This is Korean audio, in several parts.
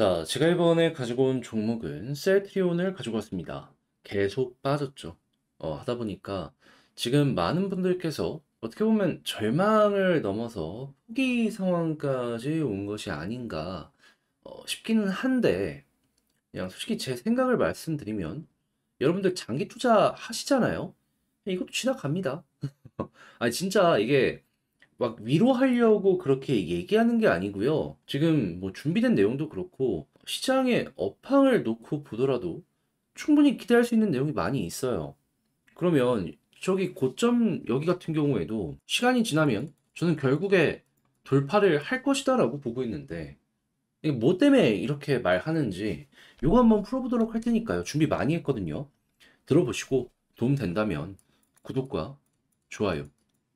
자, 제가 이번에 가지고 온 종목은 셀트리온을 가지고 왔습니다. 계속 빠졌죠. 하다 보니까 지금 많은 분들께서 어떻게 보면 절망을 넘어서 포기 상황까지 온 것이 아닌가 싶기는 한데, 그냥 솔직히 제 생각을 말씀드리면 여러분들 장기 투자 하시잖아요. 이것도 지나갑니다. 아니, 진짜 이게 막 위로하려고 그렇게 얘기하는 게 아니고요. 지금 뭐 준비된 내용도 그렇고 시장의 업황을 놓고 보더라도 충분히 기대할 수 있는 내용이 많이 있어요. 그러면 저기 고점 여기 같은 경우에도 시간이 지나면 저는 결국에 돌파를 할 것이다라고 보고 있는데 이게 뭐 때문에 이렇게 말하는지 요거 한번 풀어보도록 할 테니까요. 준비 많이 했거든요. 들어보시고 도움 된다면 구독과 좋아요,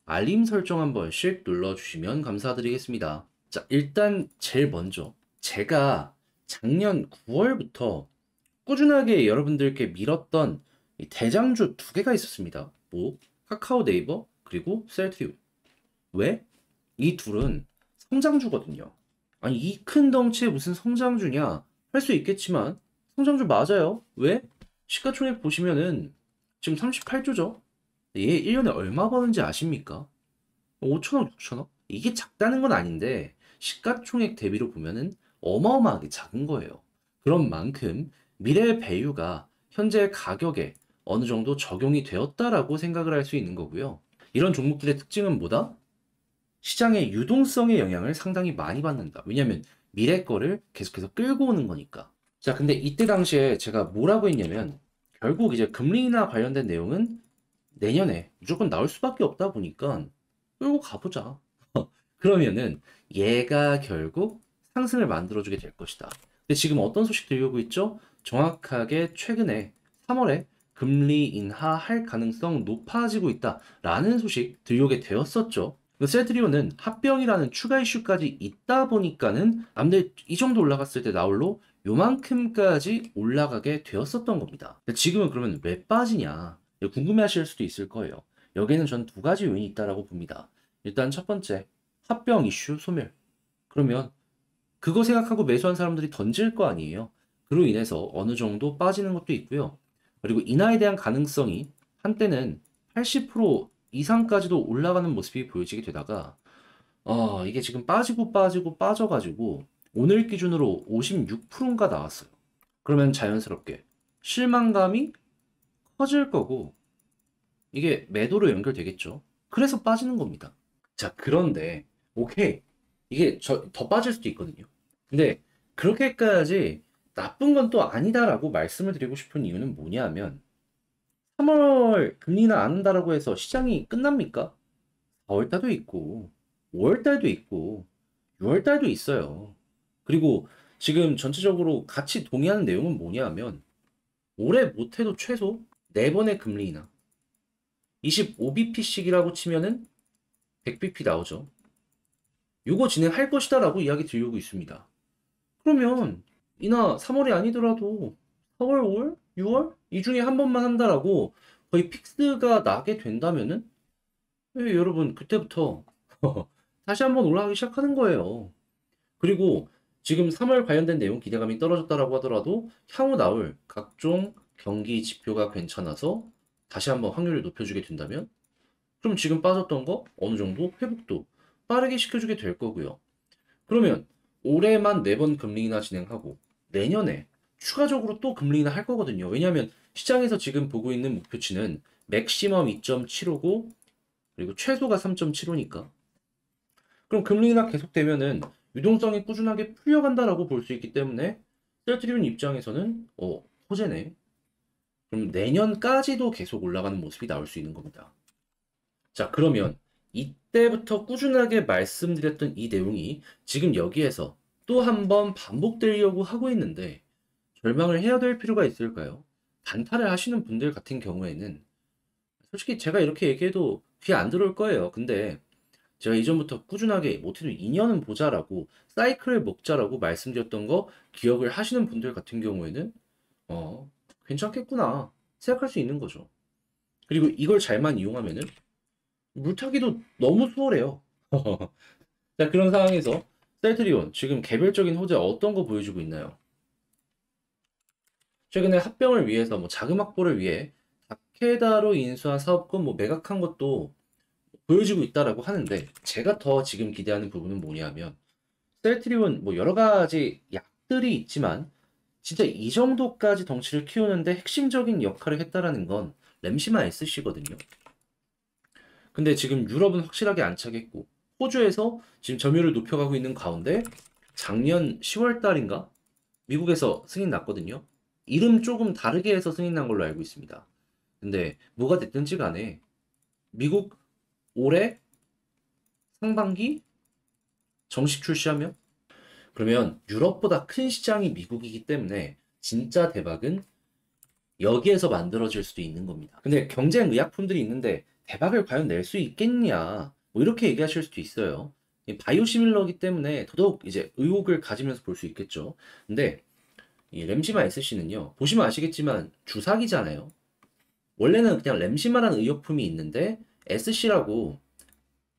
알림 설정 한 번씩 눌러주시면 감사드리겠습니다. 자, 일단 제일 먼저 제가 작년 9월부터 꾸준하게 여러분들께 밀었던 이 대장주 두 개가 있었습니다. 뭐 카카오 네이버 그리고 셀트리온. 왜? 이 둘은 성장주거든요. 아니 이 큰 덩치에 무슨 성장주냐 할 수 있겠지만 성장주 맞아요. 왜? 시가총액 보시면은 지금 38조죠. 얘 1년에 얼마 버는지 아십니까? 5천억, 6천억? 이게 작다는 건 아닌데 시가총액 대비로 보면은 어마어마하게 작은 거예요. 그런 만큼 미래의 밸류가 현재 가격에 어느 정도 적용이 되었다라고 생각을 할 수 있는 거고요. 이런 종목들의 특징은 뭐다? 시장의 유동성의 영향을 상당히 많이 받는다. 왜냐면 미래 거를 계속해서 끌고 오는 거니까. 자, 근데 이때 당시에 제가 뭐라고 했냐면 결국 이제 금리 인하 관련된 내용은 내년에 무조건 나올 수밖에 없다 보니까 끌고 가보자. 그러면은 얘가 결국 상승을 만들어주게 될 것이다. 근데 지금 어떤 소식 들려오고 있죠? 정확하게 최근에 3월에 금리 인하할 가능성 높아지고 있다라는 소식 들려오게 되었었죠. 셀트리온은 합병이라는 추가 이슈까지 있다 보니까는 아무래도 이 정도 올라갔을 때 나홀로 요만큼까지 올라가게 되었었던 겁니다. 근데 지금은 그러면 왜 빠지냐? 궁금해 하실 수도 있을 거예요. 여기에는 전 두 가지 요인이 있다라고 봅니다. 일단 첫 번째, 합병 이슈 소멸. 그러면 그거 생각하고 매수한 사람들이 던질 거 아니에요. 그로 인해서 어느 정도 빠지는 것도 있고요. 그리고 인하에 대한 가능성이 한때는 80% 이상까지도 올라가는 모습이 보여지게 되다가 이게 지금 빠지고 빠지고 빠져가지고 오늘 기준으로 56%인가 나왔어요. 그러면 자연스럽게 실망감이 커질 거고 이게 매도로 연결되겠죠. 그래서 빠지는 겁니다. 자, 그런데 오케이. 이게 더 빠질 수도 있거든요. 근데 그렇게까지 나쁜 건 또 아니다라고 말씀을 드리고 싶은 이유는 뭐냐면 3월 금리나 안 한다라고 해서 시장이 끝납니까? 4월 달도 있고 5월 달도 있고 6월 달도 있어요. 그리고 지금 전체적으로 같이 동의하는 내용은 뭐냐면 올해 못해도 최소 4번의 금리 인하 25bp씩이라고 치면은 100bp 나오죠. 요거 진행할 것이다라고 이야기 드리고 있습니다. 그러면 이나 3월이 아니더라도 4월, 5월, 6월 이 중에 한 번만 한다라고 거의 픽스가 나게 된다면은 여러분 그때부터 다시 한번 올라가기 시작하는 거예요. 그리고 지금 3월 관련된 내용 기대감이 떨어졌다라고 하더라도 향후 나올 각종 경기 지표가 괜찮아서 다시 한번 확률을 높여주게 된다면 그럼 지금 빠졌던 거 어느 정도 회복도 빠르게 시켜주게 될 거고요. 그러면 올해만 4번 금리 인하 진행하고 내년에 추가적으로 또 금리 인하 할 거거든요. 왜냐하면 시장에서 지금 보고 있는 목표치는 맥시멈 2.75고 그리고 최소가 3.75니까. 그럼 금리 인하 계속되면은 유동성이 꾸준하게 풀려간다라고 볼 수 있기 때문에 셀트리온 입장에서는 호재네. 그럼 내년까지도 계속 올라가는 모습이 나올 수 있는 겁니다. 자, 그러면 이때부터 꾸준하게 말씀드렸던 이 내용이 지금 여기에서 또 한 번 반복되려고 하고 있는데 절망을 해야 될 필요가 있을까요? 단타를 하시는 분들 같은 경우에는 솔직히 제가 이렇게 얘기해도 귀에 안 들어올 거예요. 근데 제가 이전부터 꾸준하게 못해도 2년은 보자라고 사이클을 먹자라고 말씀드렸던 거 기억을 하시는 분들 같은 경우에는 어, 괜찮겠구나 생각할 수 있는 거죠. 그리고 이걸 잘만 이용하면은 물타기도 너무 수월해요. 자, 그런 상황에서 셀트리온 지금 개별적인 호재 어떤 거 보여주고 있나요? 최근에 합병을 위해서 뭐 자금 확보를 위해 다케다로 인수한 사업권 뭐 매각한 것도 보여지고 있다라고 하는데, 제가 더 지금 기대하는 부분은 뭐냐면, 셀트리온 뭐 여러 가지 약들이 있지만 진짜 이 정도까지 덩치를 키우는데 핵심적인 역할을 했다라는 건 램시마 SC거든요. 근데 지금 유럽은 확실하게 안착했고, 호주에서 지금 점유율을 높여가고 있는 가운데 작년 10월 달인가 미국에서 승인 났거든요. 이름 조금 다르게 해서 승인 난 걸로 알고 있습니다. 근데 뭐가 됐든지 간에 미국 올해 상반기 정식 출시하면, 그러면 유럽보다 큰 시장이 미국이기 때문에 진짜 대박은 여기에서 만들어질 수도 있는 겁니다. 근데 경쟁 의약품들이 있는데 대박을 과연 낼 수 있겠냐, 뭐 이렇게 얘기하실 수도 있어요. 이 바이오시밀러이기 때문에 더더욱 이제 의혹을 가지면서 볼 수 있겠죠. 근데 이 램시마 SC는요, 보시면 아시겠지만 주사기잖아요. 원래는 그냥 램시마라는 의약품이 있는데 SC라고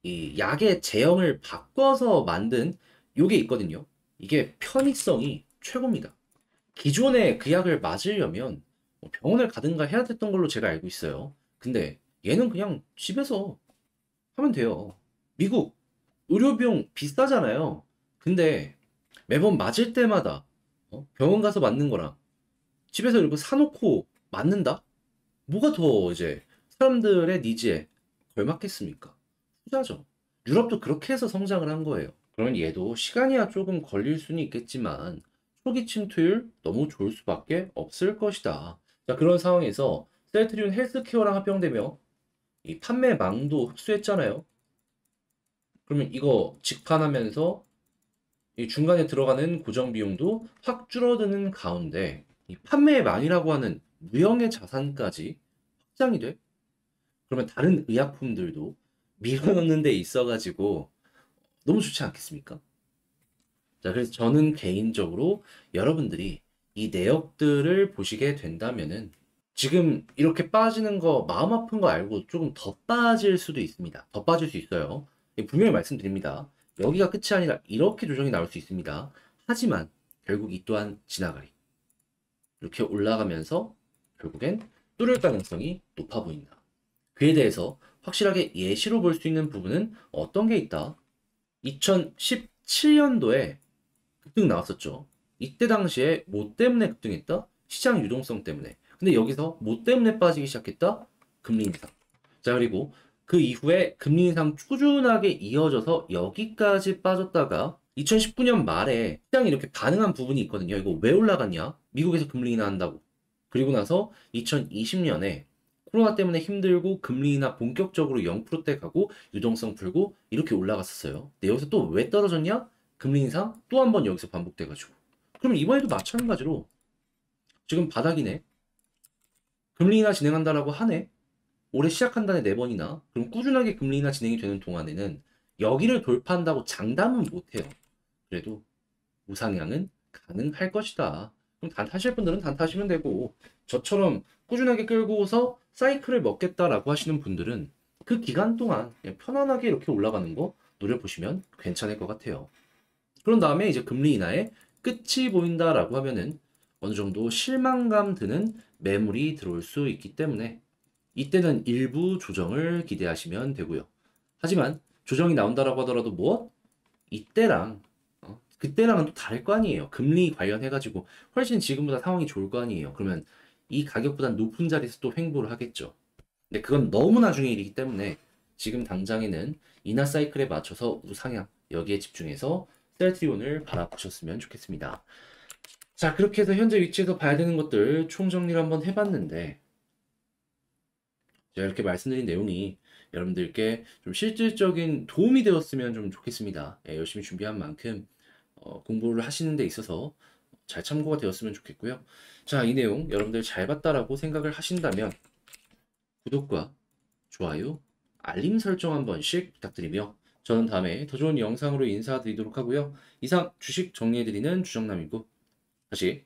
이 약의 제형을 바꿔서 만든 요게 있거든요. 이게 편의성이 최고입니다. 기존에 그 약을 맞으려면 뭐 병원을 가든가 해야 됐던 걸로 제가 알고 있어요. 근데 얘는 그냥 집에서 하면 돼요. 미국 의료비용 비싸잖아요. 근데 매번 맞을 때마다 병원 가서 맞는 거랑 집에서 이렇게 사놓고 맞는다? 뭐가 더 이제 사람들의 니즈에 걸맞겠습니까? 후자죠. 유럽도 그렇게 해서 성장을 한 거예요. 그러면 얘도 시간이야 조금 걸릴 수는 있겠지만 초기 침투율 너무 좋을 수밖에 없을 것이다. 자, 그런 상황에서 셀트리온 헬스케어랑 합병되며 이 판매망도 흡수했잖아요. 그러면 이거 직판하면서 이 중간에 들어가는 고정 비용도 확 줄어드는 가운데 이 판매망이라고 하는 무형의 자산까지 확장이 돼? 그러면 다른 의약품들도 밀어넣는 데 있어가지고 너무 좋지 않겠습니까? 자, 그래서 저는 개인적으로 여러분들이 이 내역들을 보시게 된다면은 지금 이렇게 빠지는 거 마음 아픈 거 알고 조금 더 빠질 수도 있습니다. 더 빠질 수 있어요. 분명히 말씀드립니다. 여기가 끝이 아니라 이렇게 조정이 나올 수 있습니다. 하지만 결국 이 또한 지나가리. 이렇게 올라가면서 결국엔 뚫을 가능성이 높아 보인다. 그에 대해서 확실하게 예시로 볼 수 있는 부분은 어떤 게 있다? 2017년도에 급등 나왔었죠. 이때 당시에 뭐 때문에 급등했다? 시장 유동성 때문에. 근데 여기서 뭐 때문에 빠지기 시작했다? 금리 인상. 자, 그리고 그 이후에 금리 인상 꾸준하게 이어져서 여기까지 빠졌다가 2019년 말에 시장이 이렇게 반응한 부분이 있거든요. 이거 왜 올라갔냐? 미국에서 금리 인하한다고. 그리고 나서 2020년에 코로나 때문에 힘들고 금리 인하 본격적으로 0%대 가고 유동성 풀고 이렇게 올라갔었어요. 근데 여기서 또 왜 떨어졌냐? 금리 인상 또 한 번 여기서 반복돼가지고. 그러면 이번에도 마찬가지로 지금 바닥이네. 금리 인하 진행한다라고 하네. 올해 시작한다네 4번이나. 그럼 꾸준하게 금리 인하 진행이 되는 동안에는 여기를 돌파한다고 장담은 못해요. 그래도 우상향은 가능할 것이다. 그럼 단타실 분들은 단타하시면 되고, 저처럼 꾸준하게 끌고서 사이클을 먹겠다라고 하시는 분들은 그 기간 동안 그냥 편안하게 이렇게 올라가는 거 노려보시면 괜찮을 것 같아요. 그런 다음에 이제 금리 인하의 끝이 보인다라고 하면은 어느 정도 실망감 드는 매물이 들어올 수 있기 때문에 이때는 일부 조정을 기대하시면 되고요. 하지만 조정이 나온다라고 하더라도 뭐 이때랑 그때랑은 또 다를 거 아니에요. 금리 관련해가지고 훨씬 지금보다 상황이 좋을 거 아니에요. 그러면 이 가격보다 높은 자리에서 또 횡보를 하겠죠. 근데 그건 너무 나중의 일이기 때문에 지금 당장에는 인하 사이클에 맞춰서 우상향 여기에 집중해서 셀트리온을 바라보셨으면 좋겠습니다. 자, 그렇게 해서 현재 위치에서 봐야 되는 것들 총정리를 한번 해봤는데, 제가 이렇게 말씀드린 내용이 여러분들께 좀 실질적인 도움이 되었으면 좀 좋겠습니다. 예, 열심히 준비한 만큼 공부를 하시는 데 있어서 잘 참고가 되었으면 좋겠고요. 자, 이 내용 여러분들 잘 봤다라고 생각을 하신다면 구독과 좋아요, 알림 설정 한 번씩 부탁드리며 저는 다음에 더 좋은 영상으로 인사드리도록 하고요. 이상 주식 정리해드리는 주정남이고, 다시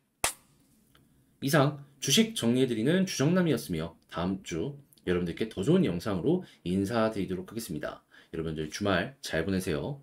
이상 주식 정리해드리는 주정남이었으며 다음 주 여러분들께 더 좋은 영상으로 인사드리도록 하겠습니다. 여러분들 주말 잘 보내세요.